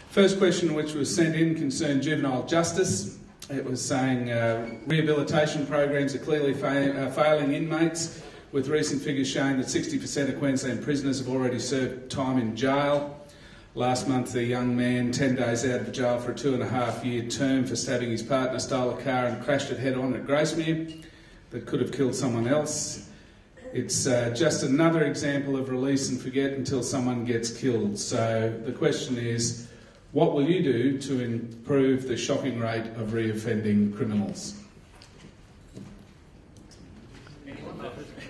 First question which was sent in concerned juvenile justice. It was saying rehabilitation programs are clearly failing inmates, with recent figures showing that 60% of Queensland prisoners have already served time in jail. Last month, a young man, 10 days out of jail for a 2.5-year term for stabbing his partner, stole a car and crashed it head-on at Gracemere that could have killed someone else. It's just another example of release and forget until someone gets killed. So the question is, what will you do to improve the shocking rate of reoffending criminals?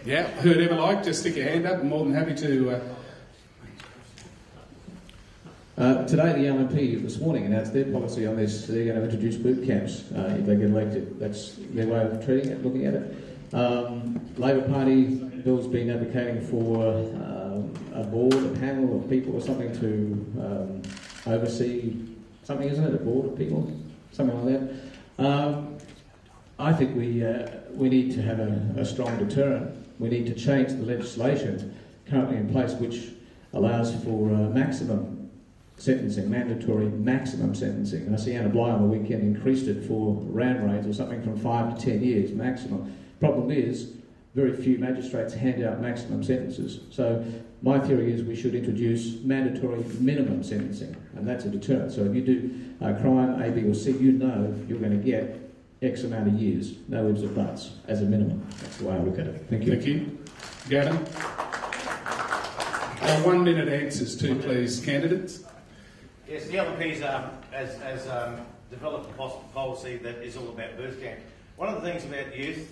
Yeah, who'd ever like, just stick your hand up. I'm more than happy to... Today the LNP this morning announced their policy on this. They're going to introduce boot camps if they get elected. That's their way of treating it, looking at it. Labor Party bill's been advocating for a board, a panel of people or something to oversee something, isn't it? A board of people, something like that. I think we need to have a strong deterrent. We need to change the legislation currently in place, which allows for maximum sentencing, mandatory maximum sentencing. And I see Anna Bligh on the weekend increased it for ram raids or something from 5 to 10 years maximum. Problem is, very few magistrates hand out maximum sentences. So my theory is we should introduce mandatory minimum sentencing, and that's a deterrent. So if you do a crime A, B or C, you know you're going to get X amount of years, no ifs or buts, as a minimum. That's the way I look at it. Thank you. Thank you. Gavin? 1 minute answers too, please, candidates. Yes, the LNP's has developed a policy that is all about boot camp. One of the things about youth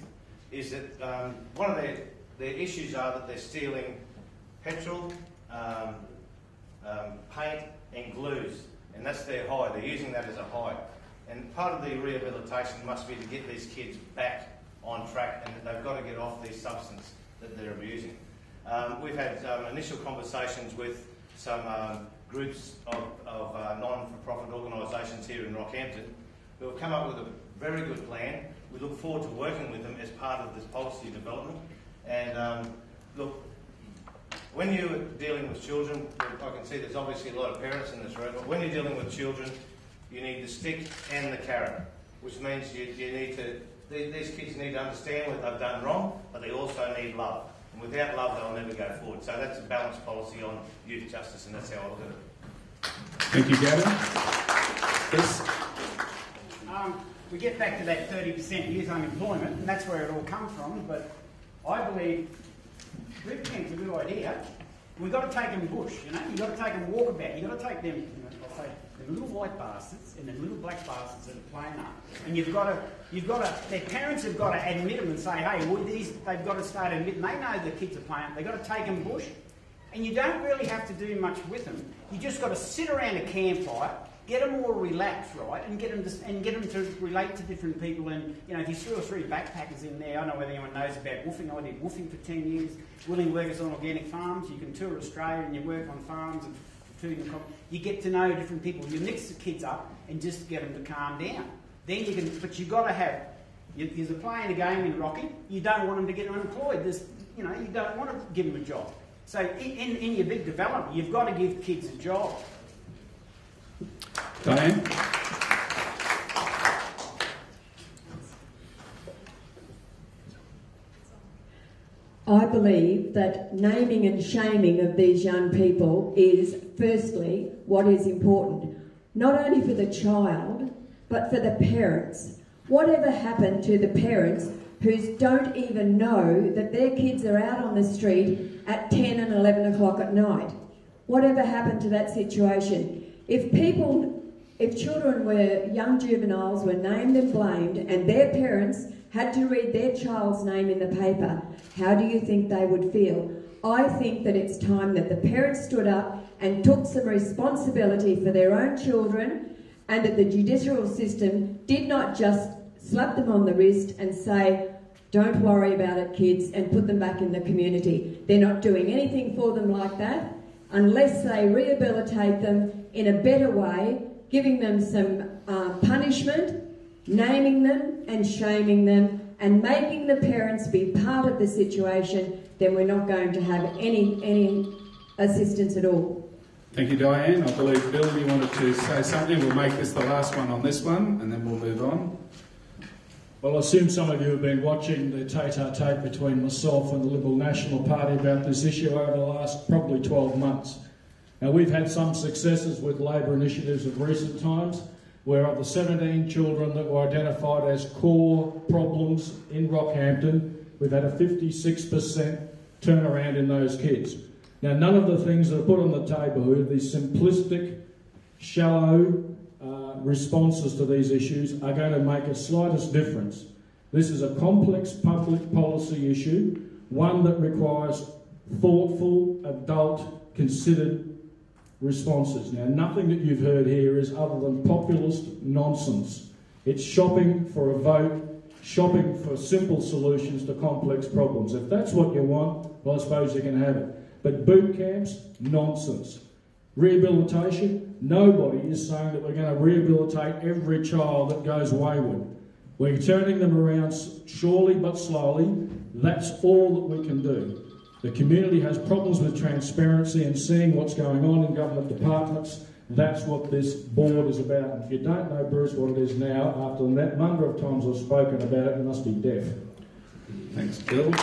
is that one of their issues are that they're stealing petrol, paint and glues, and that's their high. They're using that as a high. And part of the rehabilitation must be to get these kids back on track, and that they've got to get off these substances that they're abusing. We've had initial conversations with some groups of non-for-profit organisations here in Rockhampton who have come up with a very good plan. We look forward to working with them as part of this policy development. And look, when you're dealing with children, I can see there's obviously a lot of parents in this room, but when you're dealing with children, you need the stick and the carrot, which means you need to, these kids need to understand what they've done wrong, but they also need love. And without love, they'll never go forward. So that's a balanced policy on youth justice, and that's how I look at it. Thank you, Gavin. Chris? We get back to that 30% youth unemployment, and that's where it all comes from, but I believe boot camp's a good idea. We've got to take them bush, you know, you've got to take them walkabout, you've got to take them, you know, I'll say, the little white bastards and the little black bastards that are playing up. And you've got to, their parents have got to admit them and say, hey, well, they've got to start admitting, they know the kids are playing up, they've got to take them bush. And you don't really have to do much with them. You just got to sit around a campfire, get them all relaxed, right, and get them to relate to different people. And you know, if you 2 or 3 backpackers in there, I don't know whether anyone knows about woofing. I did woofing for 10 years. Willing workers on organic farms. You can tour Australia and you work on farms and food and you get to know different people. You mix the kids up and just get them to calm down. Then you can, but you've got to have. You're playing a game in Rocky. You don't want them to get unemployed. You know, you don't want to give them a job. So in your big development, you've got to give kids a job. Diane? I believe that naming and shaming of these young people is, firstly, what is important, not only for the child, but for the parents. Whatever happened to the parents who don't even know that their kids are out on the street at 10 and 11 o'clock at night? Whatever happened to that situation? If children were, young juveniles were named and blamed and their parents had to read their child's name in the paper, how do you think they would feel? I think that it's time that the parents stood up and took some responsibility for their own children, and that the judicial system did not just slap them on the wrist and say, don't worry about it, kids, and put them back in the community. They're not doing anything for them like that unless they rehabilitate them in a better way, giving them some punishment, naming them and shaming them, and making the parents be part of the situation. Then we're not going to have any assistance at all. Thank you, Diane. I believe, Bill, you wanted to say something. We'll make this the last one on this one, and then we'll move on. Well, I assume some of you have been watching the tete-a-tete between myself and the Liberal National Party about this issue over the last probably 12 months. Now, we've had some successes with Labor initiatives of recent times, where of the 17 children that were identified as core problems in Rockhampton, we've had a 56% turnaround in those kids. Now, none of the things that are put on the table here, these simplistic, shallow responses to these issues, are going to make a slightest difference. This is a complex public policy issue, one that requires thoughtful, adult, considered responses. Now, nothing that you've heard here is other than populist nonsense. It's shopping for a vote, shopping for simple solutions to complex problems. If that's what you want, well, I suppose you can have it. But boot camps, nonsense. Rehabilitation, nobody is saying that we're going to rehabilitate every child that goes wayward. We're turning them around surely but slowly. That's all that we can do. The community has problems with transparency and seeing what's going on in government departments. That's what this board is about. And if you don't know, Bruce, what it is now, after the number of times I've spoken about it, you must be deaf. Thanks, Bill.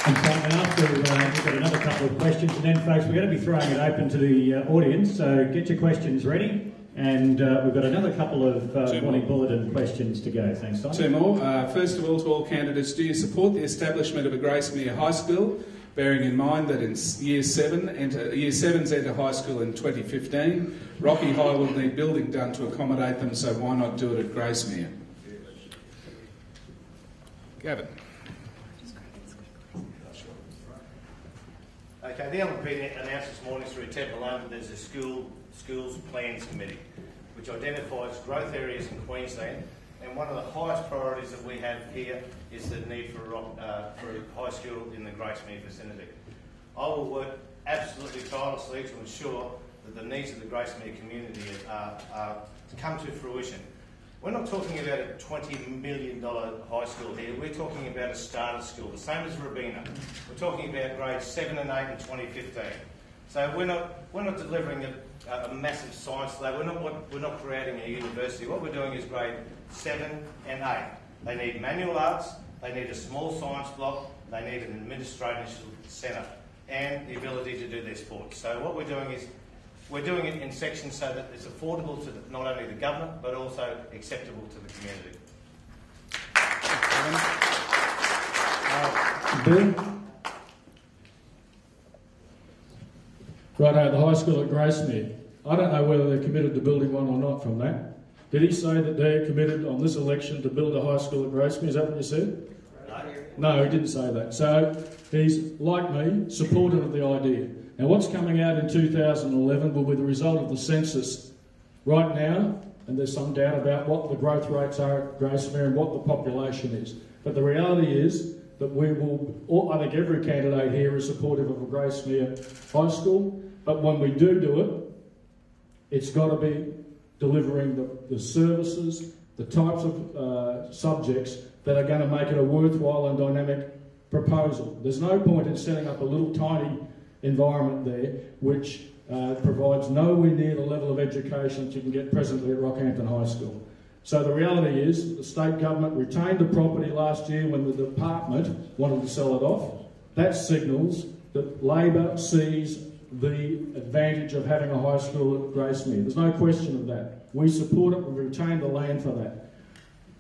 And after we've got another couple of questions, and then, folks, we're going to be throwing it open to the audience, so get your questions ready. And we've got another couple of Morning Bulletin questions to go. Thanks, Simon. Two more. First of all, to all candidates, do you support the establishment of a Gracemere High School, bearing in mind that in Year 7s enter high school in 2015? Rocky High will need building done to accommodate them, so why not do it at Gracemere? Gavin. Okay, the LNP announced this morning through Ted Malone that there's a Schools Plans Committee, which identifies growth areas in Queensland, and one of the highest priorities that we have here is the need for a high school in the Gracemere vicinity. I will work absolutely tirelessly to ensure that the needs of the Gracemere community come to fruition. We're not talking about a $20 million high school here, we're talking about a starter school, the same as Robina. We're talking about grades 7 and 8 in 2015. So we're not delivering a massive science lab, we're not creating a university. What we're doing is grade 7 and 8. They need manual arts, they need a small science block, they need an administrative centre and the ability to do their sports. So what we're doing is we're doing it in sections so that it's affordable to not only the government but also acceptable to the community. Bill? Righto, the high school at Gracemere. I don't know whether they're committed to building one or not from that. Did he say that they're committed on this election to build a high school at Gracemere? Is that what you said? No, he didn't say that. So he's, like me, supportive of the idea. Now, what's coming out in 2011 will be the result of the census right now, and there's some doubt about what the growth rates are at Gracemere and what the population is. But the reality is that we will, I think every candidate here is supportive of a Gracemere High School, but when we do it, it's got to be delivering the services, the types of subjects that are going to make it a worthwhile and dynamic proposal. There's no point in setting up a little tiny environment there which provides nowhere near the level of education that you can get presently at Rockhampton High School. So the reality is that the state government retained the property last year when the department wanted to sell it off. That signals that Labor sees the advantage of having a high school at Gracemere. There's no question of that. We support it, we've retained the land for that.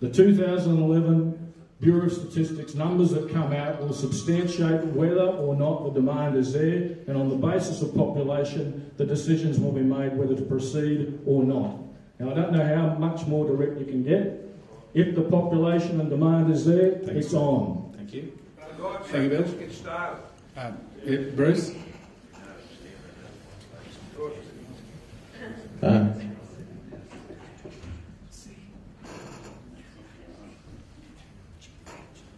The 2011 Bureau of Statistics numbers that come out will substantiate whether or not the demand is there, and on the basis of population, the decisions will be made whether to proceed or not. Now, I don't know how much more direct you can get. If the population and demand is there, it's on. Thank you. Thank you, Bill. Bruce?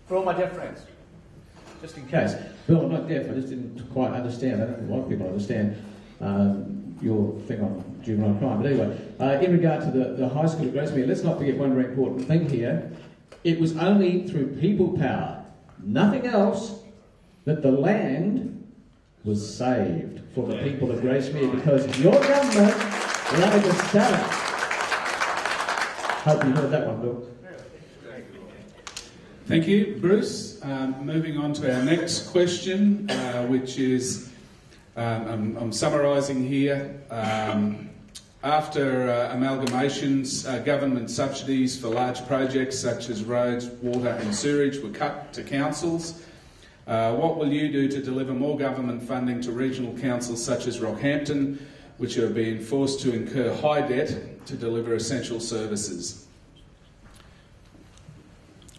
For all my deaf friends, just in case. Bill, I'm not deaf, I just didn't quite understand. I don't think a lot of people understand your thing on juvenile crime. But anyway, in regard to the high school at Gracemere, let's not forget one very important thing here. It was only through people power, nothing else, that the land was saved for the people of Gracemere because your government allowed to start it. Hope you heard that one, Bill. Thank you, Bruce. Moving on to our next question, which is, I'm summarising here. After amalgamations, government subsidies for large projects such as roads, water and sewerage were cut to councils. What will you do to deliver more government funding to regional councils such as Rockhampton, which are being forced to incur high debt to deliver essential services?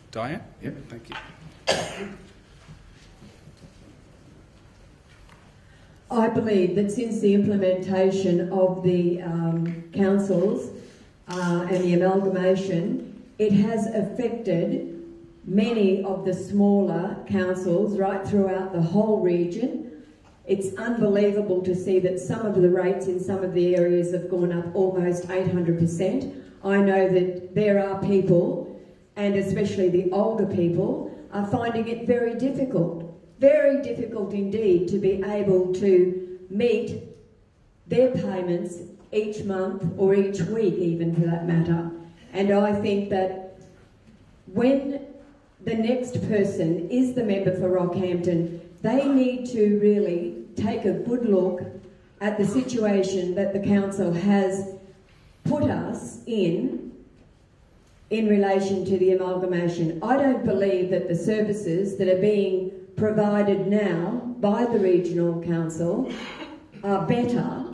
Diane? Yep, thank you. I believe that since the implementation of the councils and the amalgamation, it has affected many of the smaller councils right throughout the whole region. It's unbelievable to see that some of the rates in some of the areas have gone up almost 800%. I know that there are people, and especially the older people, are finding it very difficult indeed to be able to meet their payments each month or each week even for that matter. And I think that when the next person is the member for Rockhampton, they need to really take a good look at the situation that the council has put us in relation to the amalgamation. I don't believe that the services that are being provided now by the regional council are better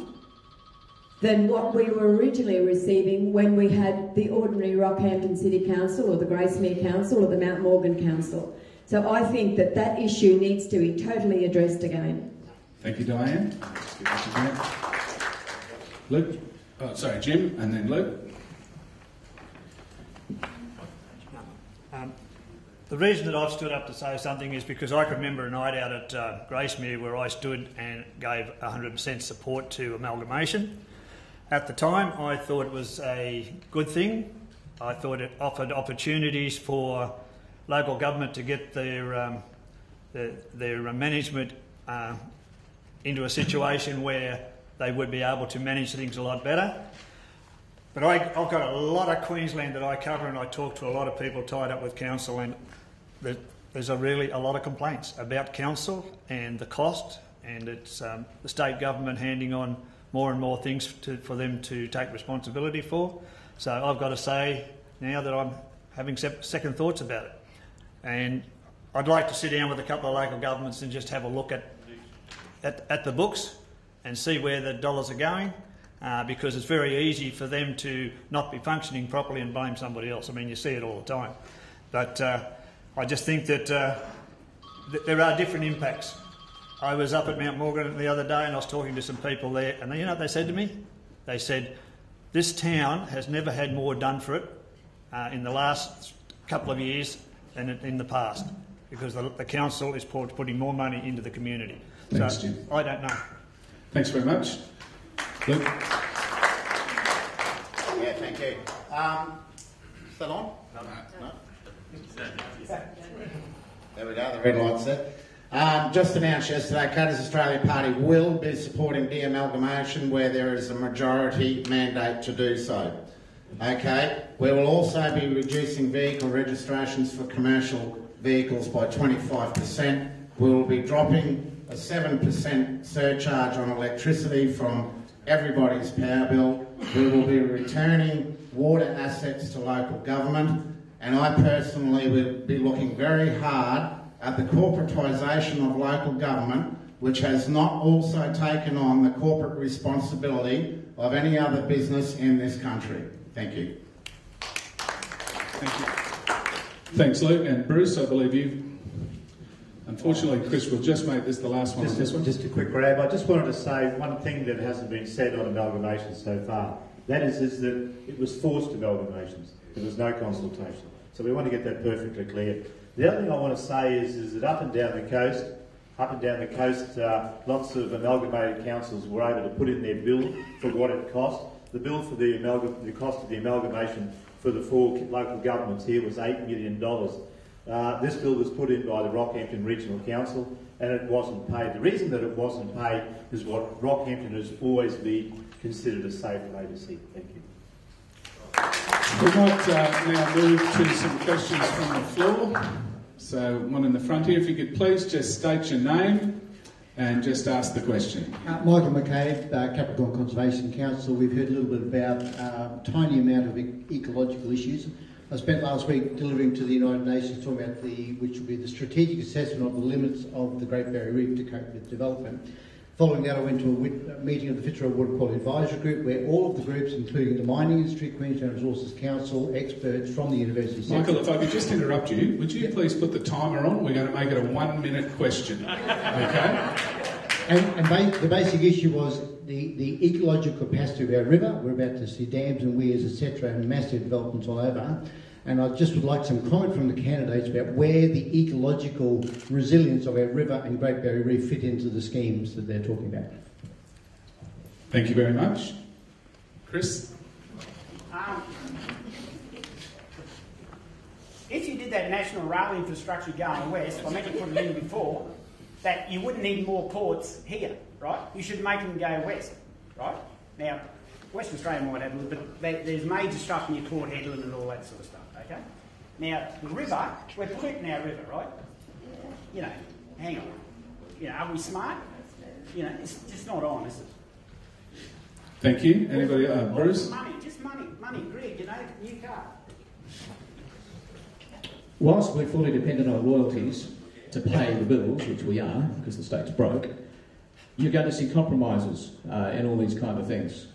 than what we were originally receiving when we had the ordinary Rockhampton City Council or the Gracemere Council or the Mount Morgan Council. So I think that that issue needs to be totally addressed again. Thank you, Diane. Luke? Oh, sorry, Jim, and then Luke. The reason that I've stood up to say something is because I can remember a night out at Gracemere where I stood and gave 100% support to amalgamation. At the time, I thought it was a good thing. I thought it offered opportunities for local government to get their management into a situation where they would be able to manage things a lot better. But I've got a lot of Queensland that I cover, and I talk to a lot of people tied up with council, and there's really a lot of complaints about council and the cost, and it's the state government handing on more and more things for them to take responsibility for. So I've got to say now that I'm having second thoughts about it. And I'd like to sit down with a couple of local governments and just have a look at the books and see where the dollars are going. Because it's very easy for them to not be functioning properly and blame somebody else. I mean, you see it all the time. But I just think that there are different impacts. I was up at Mount Morgan the other day and I was talking to some people there, and you know what they said to me? They said, this town has never had more done for it in the last couple of years than in the past, because the council is putting more money into the community. Thanks, so, Jim. I don't know. Thanks very much. Luke? Yeah, thank you. Still on? No? There we go, the red light's set. Just announced yesterday, Cutters Australia Party will be supporting de-amalgamation where there is a majority mandate to do so. Okay, we will also be reducing vehicle registrations for commercial vehicles by 25%. We will be dropping a 7% surcharge on electricity from everybody's power bill. We will be returning water assets to local government, and I personally will be looking very hard at the corporatisation of local government, which has not also taken on the corporate responsibility of any other business in this country. Thank you. Thank you. Thanks, Luke. And Bruce, I believe you. Unfortunately, Chris, we'll just make this the last one. Just a quick grab. I just wanted to say one thing that hasn't been said on amalgamation so far. That is that it was forced amalgamations. There was no consultation. So we want to get that perfectly clear. The other thing I want to say is that up and down the coast, lots of amalgamated councils were able to put in their bill for what it cost. The bill for the cost of the amalgamation for the 4 local governments here was $8 million. This bill was put in by the Rockhampton Regional Council and it wasn't paid. The reason that it wasn't paid is what Rockhampton has always been considered a safe legacy. Thank you. We might now move to some questions from the floor. So one in the front here, if you could please just state your name and just ask the question. Michael McCabe, Capricorn Conservation Council. We've heard a little bit about a tiny amount of ecological issues. I spent last week delivering to the United Nations talking about which will be the strategic assessment of the limits of the Great Barrier Reef to cope with development. Following that, I went to a meeting of the Fitzroy Water Quality Advisory Group where all of the groups, including the mining industry, Queensland Resources Council, experts from the university sector... Michael, if I could just interrupt you, would you please put the timer on? We're going to make it a 1-minute question, okay? And the basic issue was the ecological capacity of our river. We're about to see dams and weirs, etc., and massive developments all over. And I just would like some comment from the candidates about where the ecological resilience of our river and Great Barrier Reef fit into the schemes that they're talking about. Thank you very much. Chris? If you did that national rail infrastructure going west, I meant to put it in before, that you wouldn't need more ports here, right? You should make them go west, right? Now, Western Australia might have a little bit, there's major stuff near Port Hedland and all that sort of stuff, okay? Now, the river, we're polluting our river, right? You know, hang on. You know, are we smart? You know, it's just not on, is it? Thank you. Anybody? Bruce? Money, Greg, you know, new car. Whilst we're fully dependent on royalties to pay the bills, which we are, because the state's broke, you're going to see compromises in all these kind of things.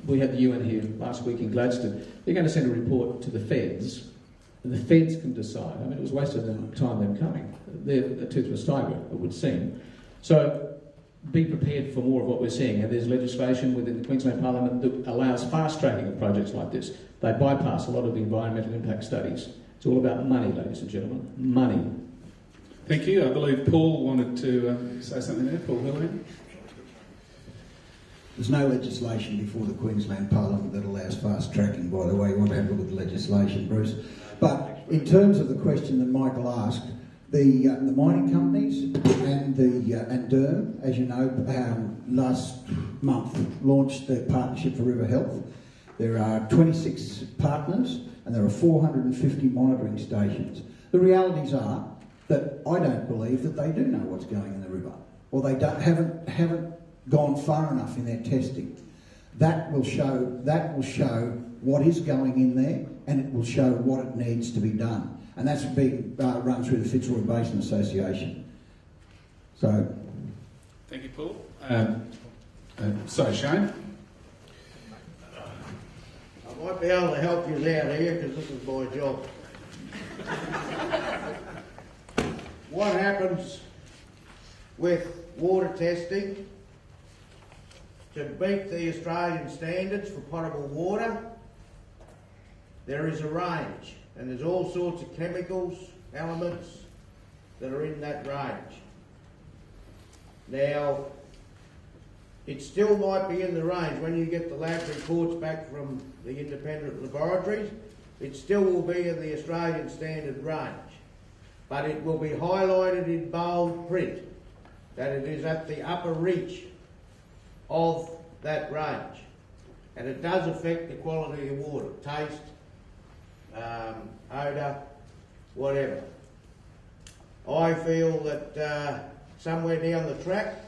We had the UN here last week in Gladstone. They're going to send a report to the feds, and the feds can decide. I mean, it was wasted time them coming. They're a toothless tiger, it would seem. So be prepared for more of what we're seeing. And there's legislation within the Queensland Parliament that allows fast-tracking of projects like this. They bypass a lot of the environmental impact studies. It's all about money, ladies and gentlemen. Money. Thank you. I believe Paul wanted to say something there. Paul Hillian. There's no legislation before the Queensland Parliament that allows fast tracking, by the way. You want to have a look at the legislation, Bruce. But in terms of the question that Michael asked, the mining companies and DERM, as you know, last month launched the Partnership for River Health. There are 26 partners and there are 450 monitoring stations. The realities are that I don't believe that they do know what's going in the river, or they haven't gone far enough in their testing. That will show what is going in there, and it will show what it needs to be done. And that's being run through the Fitzroy Basin Association. So, thank you, Paul. So, Shane. I might be able to help you out here because this is my job. What happens with water testing to meet the Australian standards for potable water? There is a range, and there's all sorts of chemicals, elements that are in that range. Now, it still might be in the range. When you get the lab reports back from the independent laboratories, it still will be in the Australian standard range. But it will be highlighted in bold print that it is at the upper reach of that range. And it does affect the quality of water, taste, odour, whatever. I feel that somewhere down the track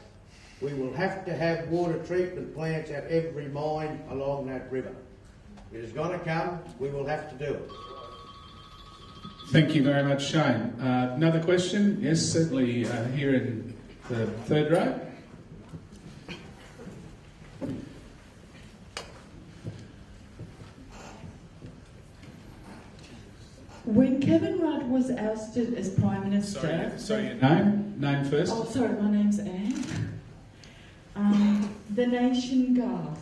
we will have to have water treatment plants at every mine along that river. It is going to come, we will have to do it. Thank you very much, Shane. Another question? Yes, certainly here in the third row. When Kevin Rudd was ousted as Prime Minister... Sorry, your name? Name first. Oh, sorry, my name's Anne. The nation gasped.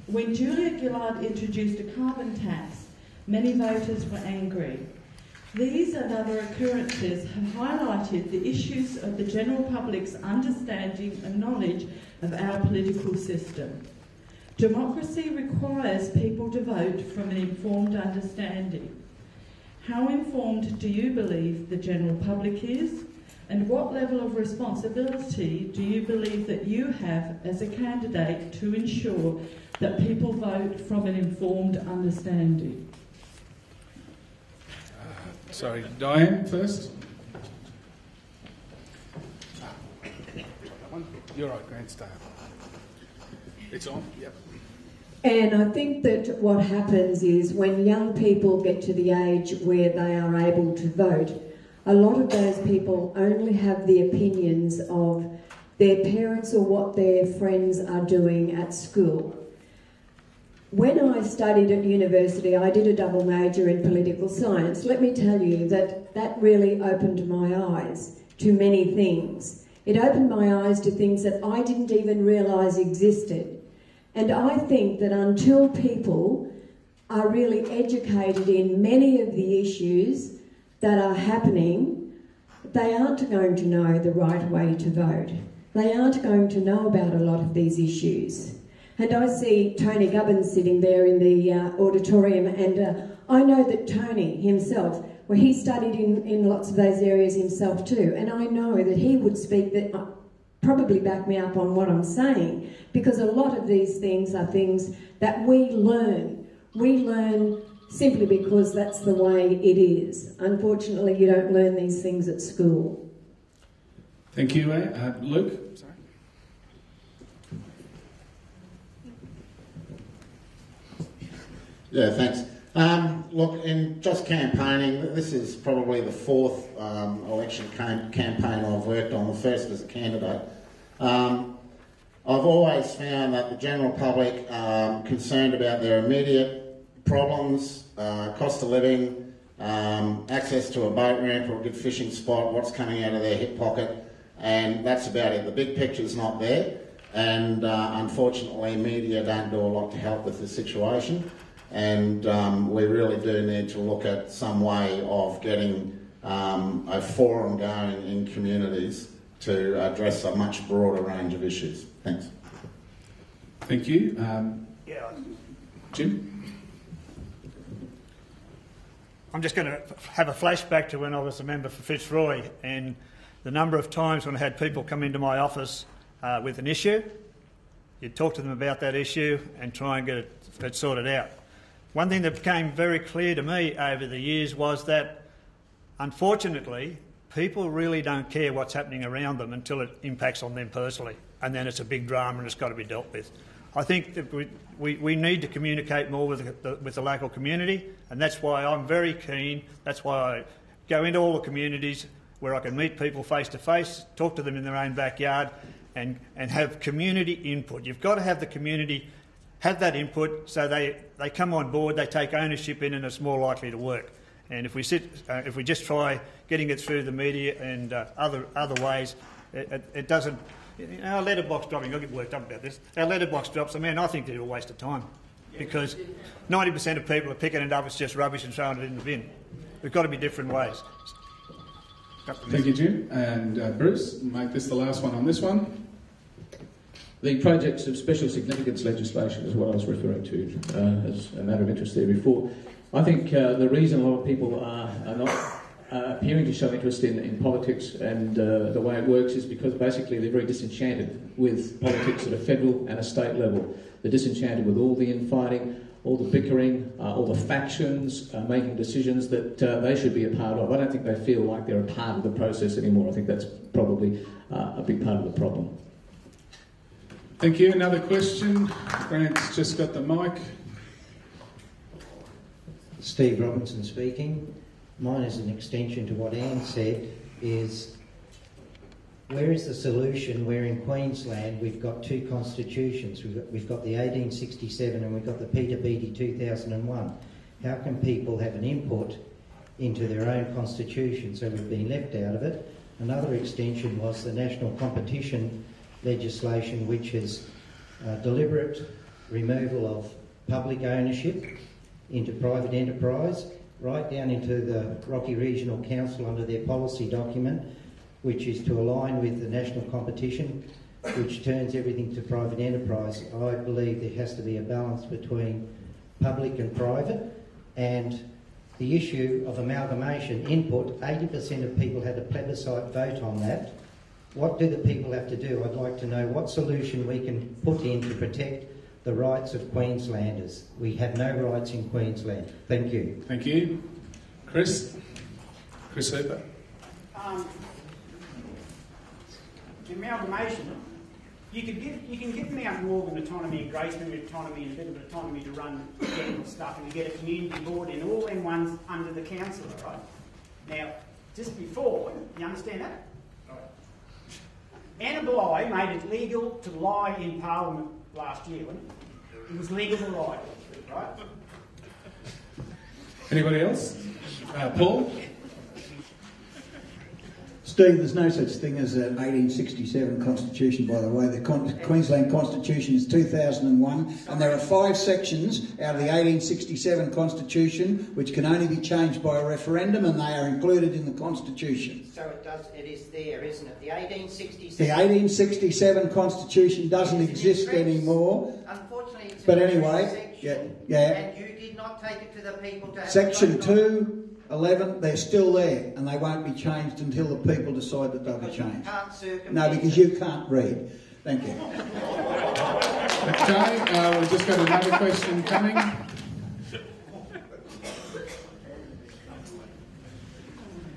When Julia Gillard introduced a carbon tax, many voters were angry. These and other occurrences have highlighted the issues of the general public's understanding and knowledge of our political system. Democracy requires people to vote from an informed understanding. How informed do you believe the general public is? And what level of responsibility do you believe that you have as a candidate to ensure that people vote from an informed understanding? Sorry, Diane first. You're right, Grant, stay up. It's on, yep. And I think that what happens is when young people get to the age where they are able to vote, a lot of those people only have the opinions of their parents or what their friends are doing at school. When I studied at university, I did a double major in political science. Let me tell you that that really opened my eyes to many things. It opened my eyes to things that I didn't even realise existed. And I think that until people are really educated in many of the issues that are happening, they aren't going to know the right way to vote. They aren't going to know about a lot of these issues. And I see Tony Gubbins sitting there in the auditorium, and I know that Tony himself, well, he studied in lots of those areas himself too, and I know that he would speak that probably back me up on what I'm saying, because a lot of these things are things that we learn. We learn simply because that's the way it is. Unfortunately, you don't learn these things at school. Thank you, Luke. Sorry. Yeah, thanks. Look, in just campaigning, this is probably the fourth election campaign I've worked on, the first as a candidate. I've always found that the general public are concerned about their immediate problems, cost of living, access to a boat ramp or a good fishing spot, what's coming out of their hip pocket, and that's about it. The big picture's not there, and unfortunately media don't do a lot to help with the situation. And we really do need to look at some way of getting a forum going in communities to address a much broader range of issues. Thanks. Thank you. Jim? I'm just going to have a flashback to when I was a member for Fitzroy and the number of times when I had people come into my office with an issue. You'd talk to them about that issue and try and get it sorted out. One thing that became very clear to me over the years was that, unfortunately, people really don't care what's happening around them until it impacts on them personally, and then it's a big drama and it's got to be dealt with. I think that we need to communicate more with the local community, and that's why I'm very keen. That's why I go into all the communities where I can meet people face to face, talk to them in their own backyard, and have community input. You've got to have the community have that input so they come on board, they take ownership in, and it's more likely to work. And if we just try getting it through the media and other ways, it doesn't. Our letterbox dropping, I'll get worked up about this. Our letterbox drops, I think they're a waste of time, because 90% of people are picking it up, it's just rubbish and throwing it in the bin. There's got to be different ways. Thank you, Jim. And Bruce, make this the last one on this one. The projects of special significance legislation is what I was referring to as a matter of interest there before. I think the reason a lot of people are not appearing to show interest in politics and the way it works is because basically they're very disenchanted with politics at a federal and a state level. They're disenchanted with all the infighting, all the bickering, all the factions making decisions that they should be a part of. I don't think they feel like they're a part of the process anymore. I think that's probably a big part of the problem. Thank you. Another question. Grant's just got the mic. Steve Robinson speaking. Mine is an extension to what Anne said, is where is the solution where in Queensland we've got two constitutions? We've got the 1867 and we've got the Peter Beattie 2001. How can people have an input into their own constitution? So we've been left out of it. Another extension was the national competition legislation, which is deliberate removal of public ownership into private enterprise, right down into the Rocky Regional Council under their policy document, which is to align with the national competition, which turns everything to private enterprise. I believe there has to be a balance between public and private, and the issue of amalgamation input, 80% of people had a plebiscite vote on that. What do the people have to do? I'd like to know what solution we can put in to protect the rights of Queenslanders. We have no rights in Queensland. Thank you. Thank you. Chris Hooper. Amalgamation. You can give Mount Morgan autonomy and Gracemead autonomy and a bit of autonomy to run technical stuff, and you get a community board and all them ones under the council, right? Now, just before, you understand that? Right. Anna Bligh made it legal to lie in Parliament last year, wasn't it? It was legal to lie, right? Anybody else? Paul? Steve, there's no such thing as an 1867 constitution, by the way. The Queensland Constitution is 2001, and there are 5 sections out of the 1867 constitution which can only be changed by a referendum, and they are included in the constitution. So it is there, isn't it? The 1867... The 1867 constitution doesn't exist anymore. Unfortunately, it's but in anyway, section, yeah. And you did not take it to the people to have Section a vote on it. 211, they're still there, and they won't be changed until the people decide that they'll be changed. Can't circumvent No, because you can't read. Thank you. Okay, we've just got another question coming.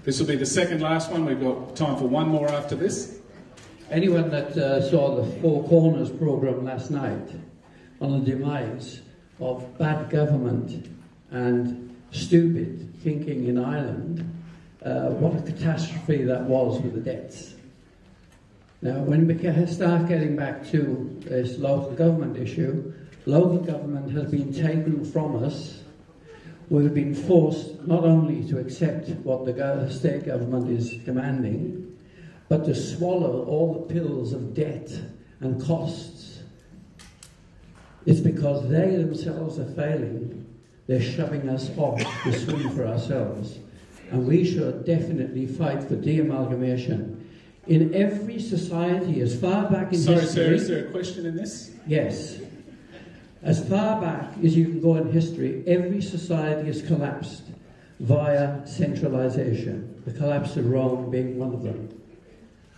This will be the second last one. We've got time for one more after this. Anyone that saw the Four Corners programme last night on the demise of bad government and stupid thinking in Ireland, what a catastrophe that was with the debts. Now, when we start getting back to this local government issue, local government has been taken from us. We've been forced not only to accept what the state government is demanding, but to swallow all the pills of debt and costs. It's because they themselves are failing. They're shoving us off the swing for ourselves. And we should definitely fight for de-amalgamation. In every society, as far back in history... Sorry, sir, is there a question in this? Yes. As far back as you can go in history, every society has collapsed via centralisation. The collapse of Rome being one of them.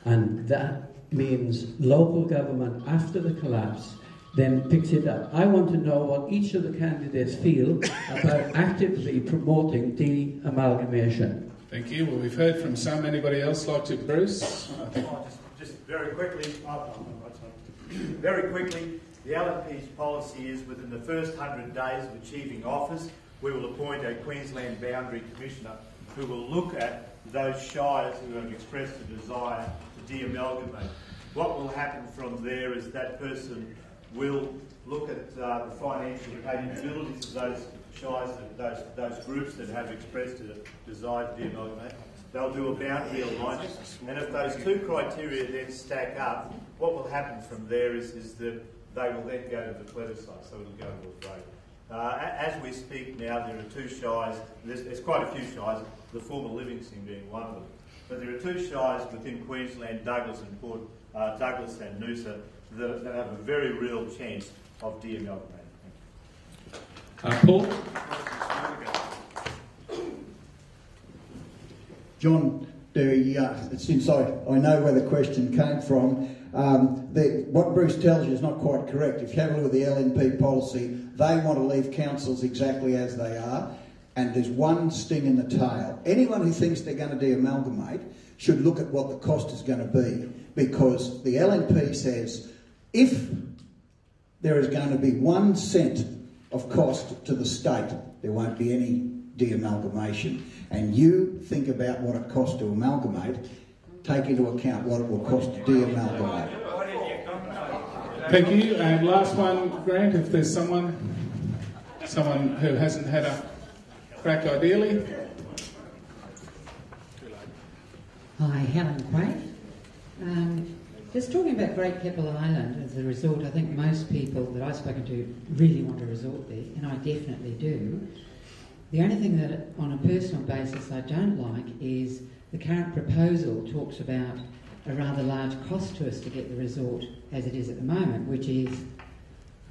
And that means local government, after the collapse, then picks it up. I want to know what each of the candidates feel about actively promoting de-amalgamation. Thank you. Well, we've heard from some. Anybody else like to? Bruce? Just very quickly, the LNP's policy is within the first 100 days of achieving office, we will appoint a Queensland Boundary Commissioner who will look at those shires who have expressed a desire to de-amalgamate. What will happen from there is that person will look at the financial capabilities of those shires, those groups that have expressed a desire to de-amalgamate. They'll do a boundary alignment, and if those two criteria then stack up, what will happen from there is that they will then go to the plebiscite, so it'll go to a vote. As we speak now, there are 2 shires, there's quite a few shires, the former Livingston being one of them, but there are 2 shires within Queensland, Douglas and Noosa, that have a very real chance of de-amalgamating. Paul? John, since I know where the question came from, what Bruce tells you is not quite correct. If you have a look at the LNP policy, they want to leave councils exactly as they are, and there's one sting in the tail. Anyone who thinks they're going to de-amalgamate should look at what the cost is going to be, because the LNP says if there is going to be 1 cent of cost to the state, there won't be any de-amalgamation. And you think about what it costs to amalgamate, take into account what it will cost to de-amalgamate. Thank you. And last one, Grant, if there's someone who hasn't had a crack ideally. Hi, Helen Quaid. Just talking about Great Keppel Island as a resort, I think most people that I've spoken to really want a resort there, and I definitely do. The only thing that, on a personal basis, I don't like is the current proposal talks about a rather large cost to us to get the resort as it is at the moment, which is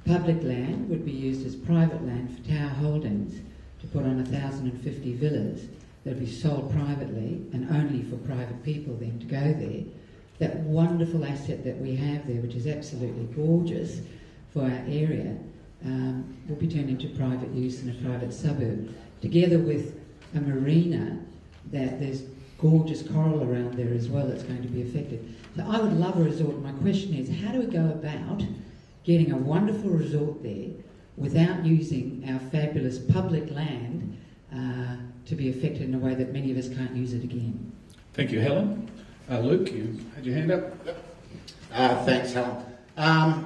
public land would be used as private land for tower holdings to to put on 1,050 villas that will be sold privately and only for private people then to go there. That wonderful asset that we have there, which is absolutely gorgeous for our area, will be turned into private use in a private suburb, together with a marina that there's gorgeous coral around there as well that's going to be affected. So I would love a resort. My question is, how do we go about getting a wonderful resort there without using our fabulous public land to be affected in a way that many of us can't use it again? Thank you, Helen. Luke, you had your hand up. Thanks, Helen.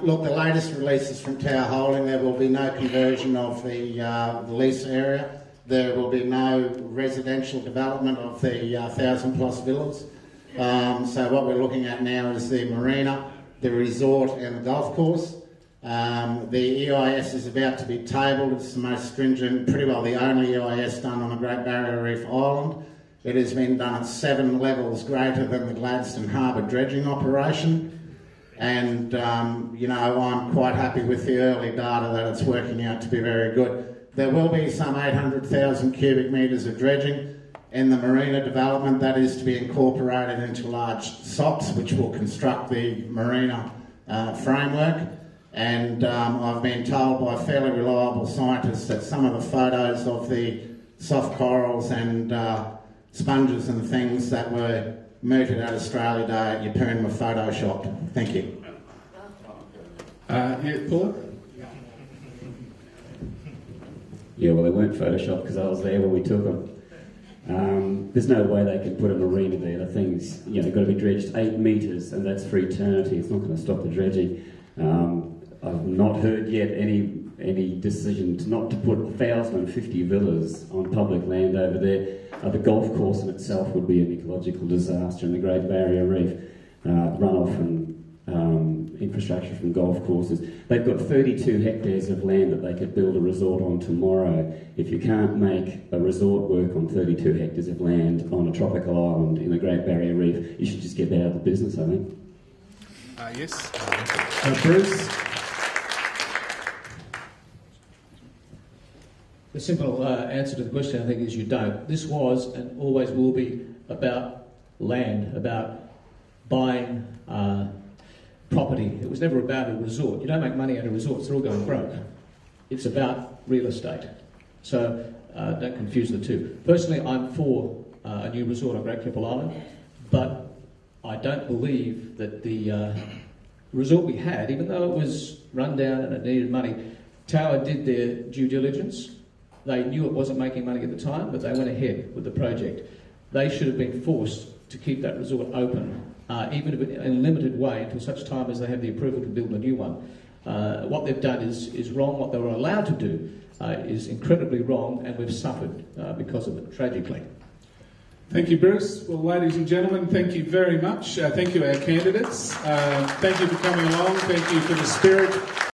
Look, the latest releases from Tower Holding, there will be no conversion of the lease area. There will be no residential development of the 1,000+ villas. So what we're looking at now is the marina, the resort and the golf course. The EIS is about to be tabled. It's the most stringent, pretty well the only EIS done on the Great Barrier Reef Island. It has been done at 7 levels greater than the Gladstone Harbour dredging operation. And, you know, I'm quite happy with the early data that it's working out to be very good. There will be some 800,000 cubic metres of dredging in the marina development that is to be incorporated into large SOPs, which will construct the marina framework. And I've been told by fairly reliable scientists that some of the photos of the soft corals and sponges and things that were mooted at Australia Day at Yeppoon were photoshopped. Thank you. Yeah, Paul? Yeah, well, they weren't photoshopped because I was there when we took them. There's no way they can put a marina there. The thing's, you know, got to be dredged 8 metres, and that's for eternity. It's not going to stop the dredging. I've not heard yet any decision not to put 1,050 villas on public land over there. The golf course in itself would be an ecological disaster in the Great Barrier Reef. Runoff and infrastructure from golf courses. They've got 32 hectares of land that they could build a resort on tomorrow. If you can't make a resort work on 32 hectares of land on a tropical island in the Great Barrier Reef, you should just get out of the business, I think. Yes. Bruce? The simple answer to the question, I think, is you don't. This was and always will be about land, about buying property. It was never about a resort. You don't make money out of resorts, they're all going broke. It's about real estate. So don't confuse the two. Personally, I'm for a new resort on Great Keppel Island, but I don't believe that the resort we had, even though it was run down and it needed money, Tower did their due diligence. They knew it wasn't making money at the time, but they went ahead with the project. They should have been forced to keep that resort open, even if in a limited way, until such time as they have the approval to build a new one. What they've done is wrong. What they were allowed to do is incredibly wrong, and we've suffered because of it, tragically. Thank you, Bruce. Well, ladies and gentlemen, thank you very much. Thank you, our candidates. Thank you for coming along. Thank you for the spirit